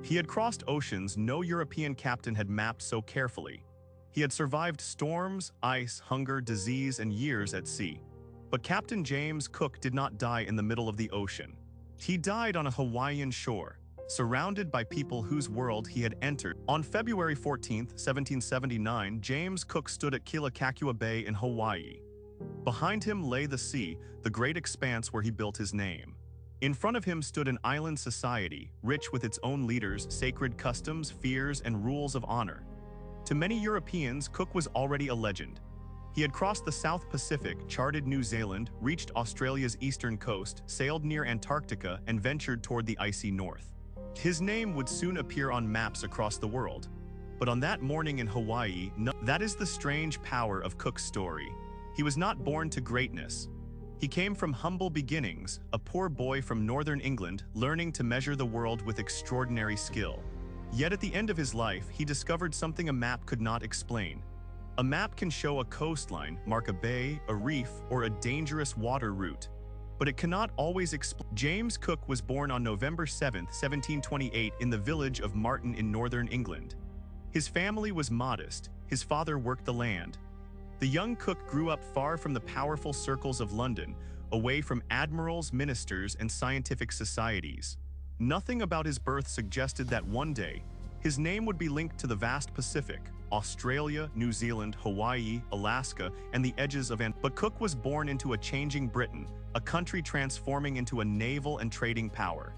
He had crossed oceans no European captain had mapped so carefully. He had survived storms, ice, hunger, disease, and years at sea. But Captain James Cook did not die in the middle of the ocean. He died on a Hawaiian shore, surrounded by people whose world he had entered. On February 14, 1779, James Cook stood at Kealakekua Bay in Hawaii. Behind him lay the sea, the great expanse where he built his name. In front of him stood an island society, rich with its own leaders, sacred customs, fears, and rules of honor. To many Europeans, Cook was already a legend. He had crossed the South Pacific, charted New Zealand, reached Australia's eastern coast, sailed near Antarctica, and ventured toward the icy north. His name would soon appear on maps across the world. But on that morning in Hawaii, that is the strange power of Cook's story. He was not born to greatness. He came from humble beginnings, a poor boy from northern England, learning to measure the world with extraordinary skill. Yet at the end of his life, he discovered something a map could not explain. A map can show a coastline, mark a bay, a reef, or a dangerous water route. But it cannot always explain. James Cook was born on November 7, 1728 in the village of Marton in northern England. His family was modest. His father worked the land. The young Cook grew up far from the powerful circles of London, away from admirals, ministers, and scientific societies. Nothing about his birth suggested that one day, his name would be linked to the vast Pacific, Australia, New Zealand, Hawaii, Alaska, and the edges of But Cook was born into a changing Britain, a country transforming into a naval and trading power.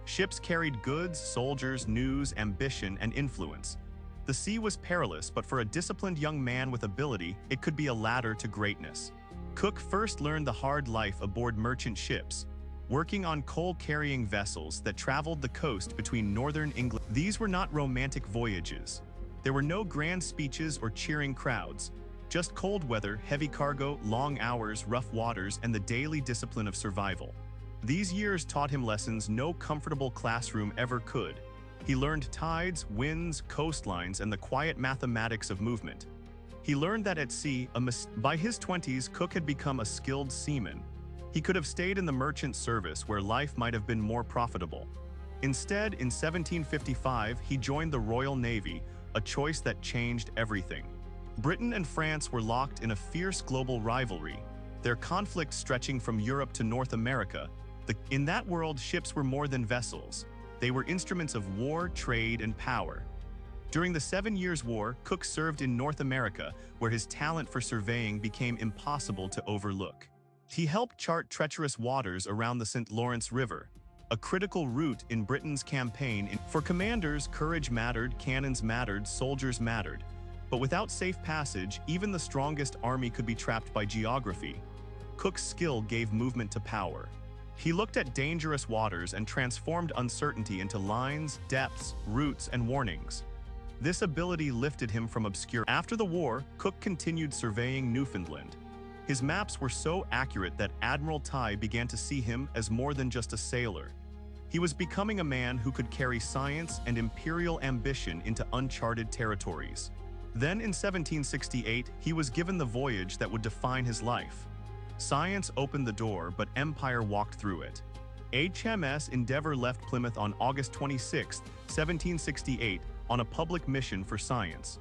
Ships carried goods, soldiers, news, ambition, and influence. The sea was perilous, but for a disciplined young man with ability, it could be a ladder to greatness. Cook first learned the hard life aboard merchant ships, working on coal-carrying vessels that traveled the coast between northern England. These were not romantic voyages. There were no grand speeches or cheering crowds, just cold weather, heavy cargo, long hours, rough waters, and the daily discipline of survival. These years taught him lessons no comfortable classroom ever could. He learned tides, winds, coastlines, and the quiet mathematics of movement. He learned that at sea, by his 20s, Cook had become a skilled seaman. He could have stayed in the merchant service where life might have been more profitable. Instead, in 1755, he joined the Royal Navy, a choice that changed everything. Britain and France were locked in a fierce global rivalry, their conflict stretching from Europe to North America. In that world, ships were more than vessels. They were instruments of war, trade, and power. During the 7 Years' War, Cook served in North America, where his talent for surveying became impossible to overlook. He helped chart treacherous waters around the St. Lawrence River, a critical route in Britain's campaign. For commanders, courage mattered, cannons mattered, soldiers mattered. But without safe passage, even the strongest army could be trapped by geography. Cook's skill gave movement to power. He looked at dangerous waters and transformed uncertainty into lines, depths, routes, and warnings. This ability lifted him from obscurity. After the war, Cook continued surveying Newfoundland. His maps were so accurate that Admiral Tighe began to see him as more than just a sailor. He was becoming a man who could carry science and imperial ambition into uncharted territories. Then in 1768, he was given the voyage that would define his life. Science opened the door, but empire walked through it. HMS Endeavour left Plymouth on August 26, 1768, on a public mission for science.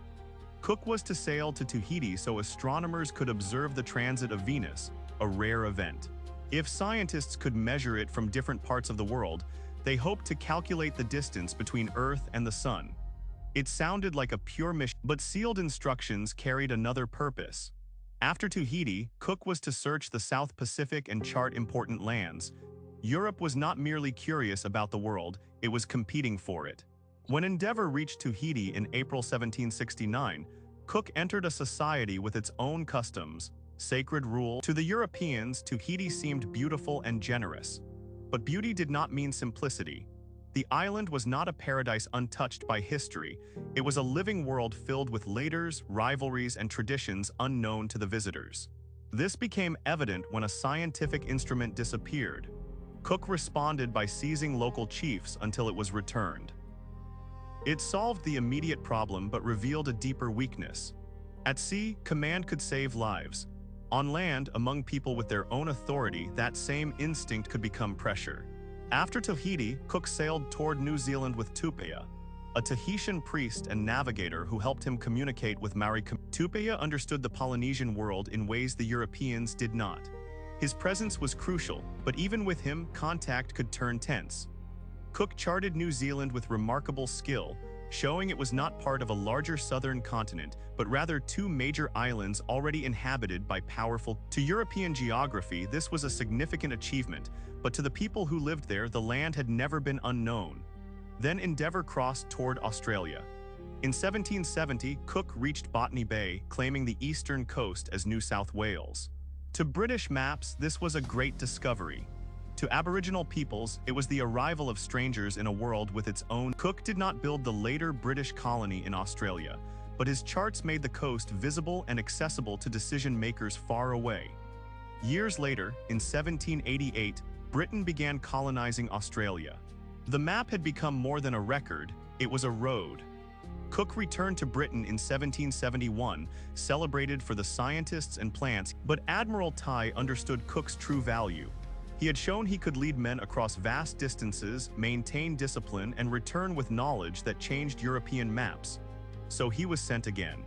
Cook was to sail to Tahiti so astronomers could observe the transit of Venus, a rare event. If scientists could measure it from different parts of the world, they hoped to calculate the distance between Earth and the Sun. It sounded like a pure mission, but sealed instructions carried another purpose. After Tahiti, Cook was to search the South Pacific and chart important lands. Europe was not merely curious about the world, it was competing for it. When Endeavour reached Tahiti in April 1769, Cook entered a society with its own customs, sacred rule. To the Europeans, Tahiti seemed beautiful and generous. But beauty did not mean simplicity. The island was not a paradise untouched by history. It was a living world filled with laders, rivalries, and traditions unknown to the visitors. This became evident when a scientific instrument disappeared. Cook responded by seizing local chiefs until it was returned. It solved the immediate problem but revealed a deeper weakness. At sea, command could save lives. On land, among people with their own authority, that same instinct could become pressure. After Tahiti, Cook sailed toward New Zealand with Tupia, a Tahitian priest and navigator who helped him communicate with Maori. Tupia understood the Polynesian world in ways the Europeans did not. His presence was crucial, but even with him, contact could turn tense. Cook charted New Zealand with remarkable skill, showing it was not part of a larger southern continent, but rather two major islands already inhabited by powerful. To European geography, this was a significant achievement, but to the people who lived there, the land had never been unknown. Then Endeavour crossed toward Australia. In 1770, Cook reached Botany Bay, claiming the eastern coast as New South Wales. To British maps, this was a great discovery. To Aboriginal peoples, it was the arrival of strangers in a world with its own. Cook did not build the later British colony in Australia, but his charts made the coast visible and accessible to decision-makers far away. Years later, in 1788, Britain began colonizing Australia. The map had become more than a record, it was a road. Cook returned to Britain in 1771, celebrated for the scientists and plants, but Admiral Tighe understood Cook's true value. He had shown he could lead men across vast distances, maintain discipline, and return with knowledge that changed European maps. So he was sent again.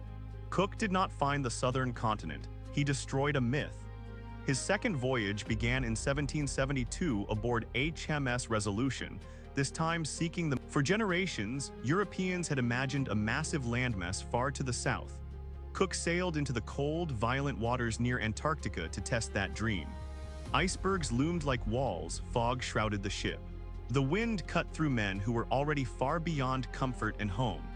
Cook did not find the southern continent, he destroyed a myth. His second voyage began in 1772 aboard HMS Resolution, this time seeking the. For generations, Europeans had imagined a massive landmass far to the south. Cook sailed into the cold, violent waters near Antarctica to test that dream. Icebergs loomed like walls, fog shrouded the ship. The wind cut through men who were already far beyond comfort and home.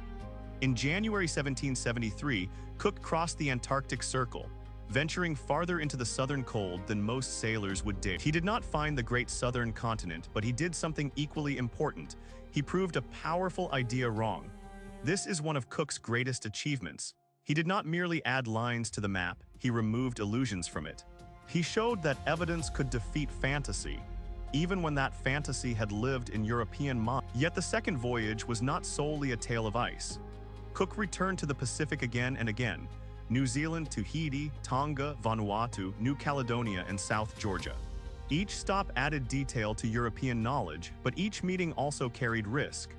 In January 1773, Cook crossed the Antarctic Circle, venturing farther into the southern cold than most sailors would dare. He did not find the great southern continent, but he did something equally important. He proved a powerful idea wrong. This is one of Cook's greatest achievements. He did not merely add lines to the map, he removed illusions from it. He showed that evidence could defeat fantasy, even when that fantasy had lived in European minds. Yet the second voyage was not solely a tale of ice. Cook returned to the Pacific again and again: New Zealand, Tahiti, Tonga, Vanuatu, New Caledonia, and South Georgia. Each stop added detail to European knowledge, but each meeting also carried risk.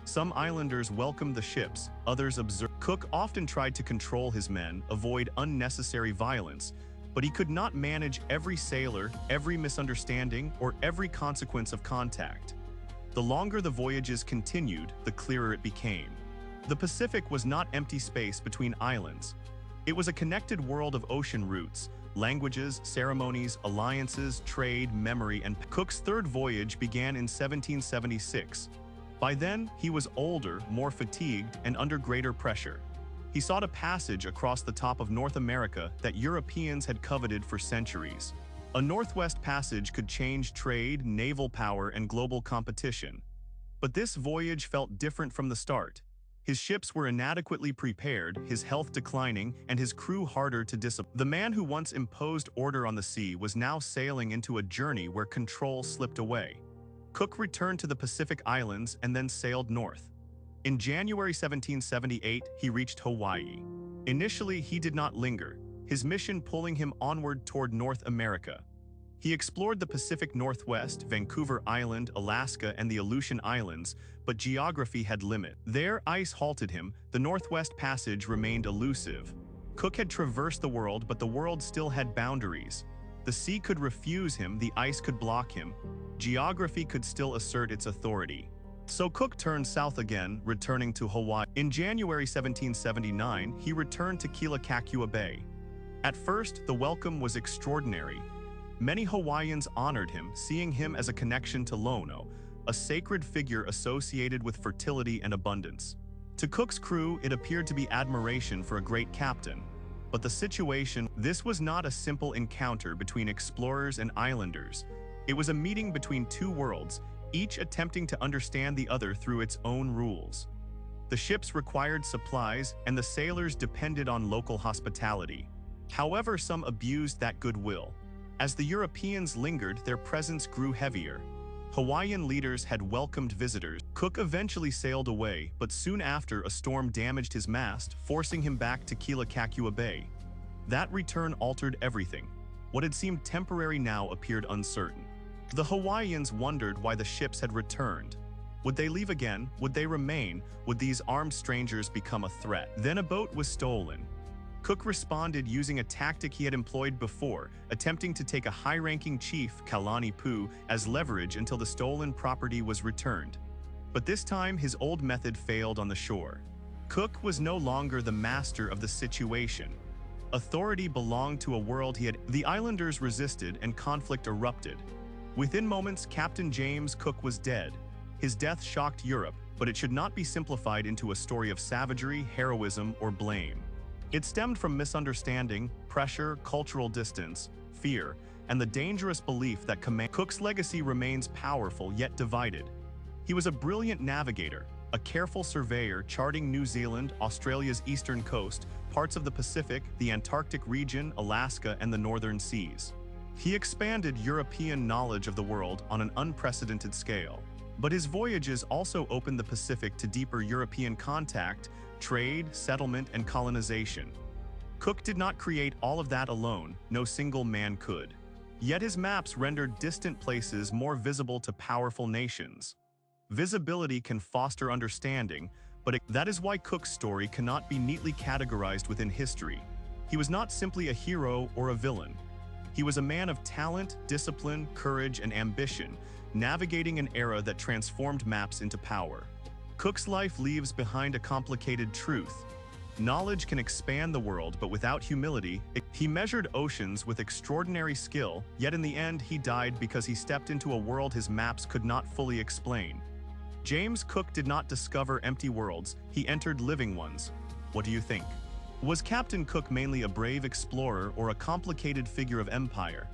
Some islanders welcomed the ships, others observed. Cook often tried to control his men, avoid unnecessary violence, but he could not manage every sailor, every misunderstanding, or every consequence of contact. The longer the voyages continued, the clearer it became. The Pacific was not empty space between islands. It was a connected world of ocean routes, languages, ceremonies, alliances, trade, memory, and Cook's third voyage began in 1776. By then, he was older, more fatigued, and under greater pressure. He sought a passage across the top of North America that Europeans had coveted for centuries. A northwest passage could change trade, naval power, and global competition. But this voyage felt different from the start. His ships were inadequately prepared, his health declining, and his crew harder to discipline. The man who once imposed order on the sea was now sailing into a journey where control slipped away. Cook returned to the Pacific Islands and then sailed north. In January 1778, he reached Hawaii. Initially, he did not linger, his mission pulling him onward toward North America. He explored the Pacific Northwest, Vancouver Island, Alaska, and the Aleutian Islands, but geography had limits. There, ice halted him, the Northwest Passage remained elusive. Cook had traversed the world, but the world still had boundaries. The sea could refuse him, the ice could block him. Geography could still assert its authority. So Cook turned south again, returning to Hawaii. In January 1779, he returned to Kealakekua Bay. At first, the welcome was extraordinary. Many Hawaiians honored him, seeing him as a connection to Lono, a sacred figure associated with fertility and abundance. To Cook's crew, it appeared to be admiration for a great captain. But this was not a simple encounter between explorers and islanders. It was a meeting between two worlds, each attempting to understand the other through its own rules. The ships required supplies, and the sailors depended on local hospitality. However, some abused that goodwill. As the Europeans lingered, their presence grew heavier. Hawaiian leaders had welcomed visitors. Cook eventually sailed away, but soon after a storm damaged his mast, forcing him back to Kealakekua Bay. That return altered everything. What had seemed temporary now appeared uncertain. The Hawaiians wondered why the ships had returned. Would they leave again? Would they remain? Would these armed strangers become a threat? Then a boat was stolen. Cook responded using a tactic he had employed before, attempting to take a high-ranking chief, Kalani Pu, as leverage until the stolen property was returned. But this time, his old method failed on the shore. Cook was no longer the master of the situation. Authority belonged to a world he had. The islanders resisted and conflict erupted. Within moments, Captain James Cook was dead. His death shocked Europe, but it should not be simplified into a story of savagery, heroism, or blame. It stemmed from misunderstanding, pressure, cultural distance, fear, and the dangerous belief that Cook's legacy remains powerful yet divided. He was a brilliant navigator, a careful surveyor charting New Zealand, Australia's eastern coast, parts of the Pacific, the Antarctic region, Alaska, and the northern seas. He expanded European knowledge of the world on an unprecedented scale. But his voyages also opened the Pacific to deeper European contact, trade, settlement, and colonization. Cook did not create all of that alone, no single man could. Yet his maps rendered distant places more visible to powerful nations. Visibility can foster understanding, but that is why Cook's story cannot be neatly categorized within history. He was not simply a hero or a villain. He was a man of talent, discipline, courage, and ambition, navigating an era that transformed maps into power. Cook's life leaves behind a complicated truth. Knowledge can expand the world, but without humility, he measured oceans with extraordinary skill, yet in the end he died because he stepped into a world his maps could not fully explain. James Cook did not discover empty worlds, he entered living ones. What do you think? Was Captain Cook mainly a brave explorer or a complicated figure of empire?